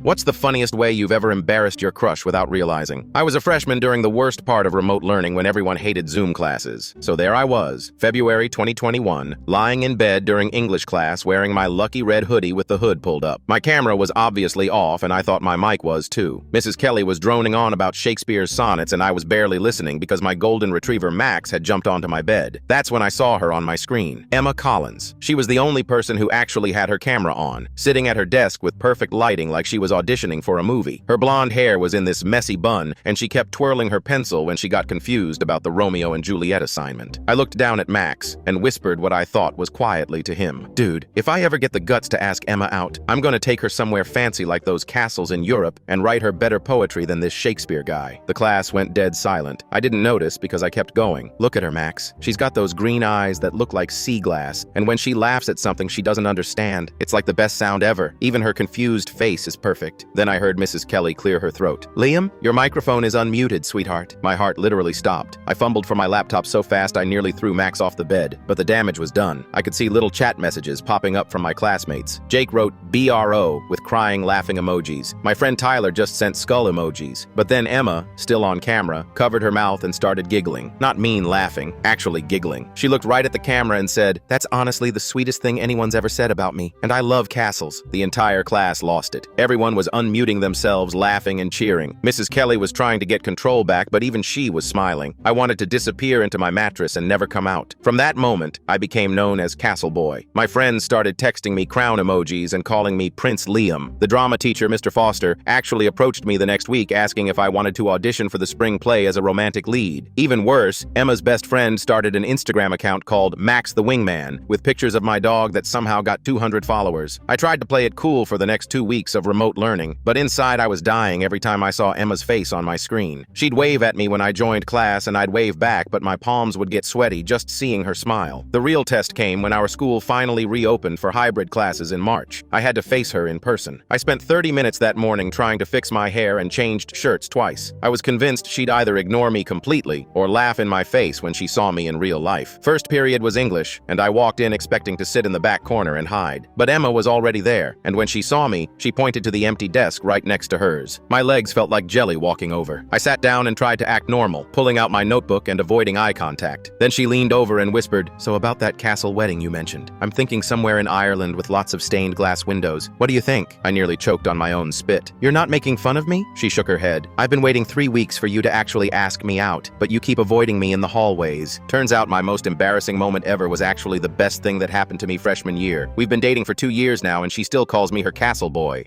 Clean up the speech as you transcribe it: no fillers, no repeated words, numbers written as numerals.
What's the funniest way you've ever embarrassed your crush without realizing? I was a freshman during the worst part of remote learning when everyone hated Zoom classes. So there I was, February 2021, lying in bed during English class wearing my lucky red hoodie with the hood pulled up. My camera was obviously off and I thought my mic was too. Mrs. Kelly was droning on about Shakespeare's sonnets and I was barely listening because my golden retriever Max had jumped onto my bed. That's when I saw her on my screen. Emma Collins. She was the only person who actually had her camera on, sitting at her desk with perfect lighting like she was auditioning for a movie. Her blonde hair was in this messy bun, and she kept twirling her pencil when she got confused about the Romeo and Juliet assignment. I looked down at Max and whispered what I thought was quietly to him. Dude, if I ever get the guts to ask Emma out, I'm gonna take her somewhere fancy like those castles in Europe and write her better poetry than this Shakespeare guy. The class went dead silent. I didn't notice because I kept going. Look at her, Max. She's got those green eyes that look like sea glass, and when she laughs at something she doesn't understand, it's like the best sound ever. Even her confused face is perfect. Then I heard Mrs. Kelly clear her throat. Liam, your microphone is unmuted, sweetheart. My heart literally stopped. I fumbled for my laptop so fast I nearly threw Max off the bed, but the damage was done. I could see little chat messages popping up from my classmates. Jake wrote BRO with crying, laughing emojis. My friend Tyler just sent skull emojis. But then Emma, still on camera, covered her mouth and started giggling. Not mean laughing, actually giggling. She looked right at the camera and said, "That's honestly the sweetest thing anyone's ever said about me. And I love castles." The entire class lost it. Everyone was unmuting themselves, laughing and cheering. Mrs. Kelly was trying to get control back, but even she was smiling. I wanted to disappear into my mattress and never come out. From that moment, I became known as Castle Boy. My friends started texting me crown emojis and calling me Prince Liam. The drama teacher, Mr. Foster, actually approached me the next week asking if I wanted to audition for the spring play as a romantic lead. Even worse, Emma's best friend started an Instagram account called Max the Wingman, with pictures of my dog that somehow got 200 followers. I tried to play it cool for the next 2 weeks of remote learning, but inside I was dying every time I saw Emma's face on my screen. She'd wave at me when I joined class and I'd wave back, but my palms would get sweaty just seeing her smile. The real test came when our school finally reopened for hybrid classes in March. I had to face her in person. I spent 30 minutes that morning trying to fix my hair and changed shirts twice. I was convinced she'd either ignore me completely or laugh in my face when she saw me in real life. First period was English, and I walked in expecting to sit in the back corner and hide. But Emma was already there, and when she saw me, she pointed to the empty desk right next to hers. My legs felt like jelly walking over. I sat down and tried to act normal, pulling out my notebook and avoiding eye contact. Then she leaned over and whispered, "So about that castle wedding you mentioned. I'm thinking somewhere in Ireland with lots of stained glass windows. What do you think?" I nearly choked on my own spit. "You're not making fun of me?" She shook her head. "I've been waiting 3 weeks for you to actually ask me out, but you keep avoiding me in the hallways." Turns out my most embarrassing moment ever was actually the best thing that happened to me freshman year. We've been dating for 2 years now and she still calls me her castle boy.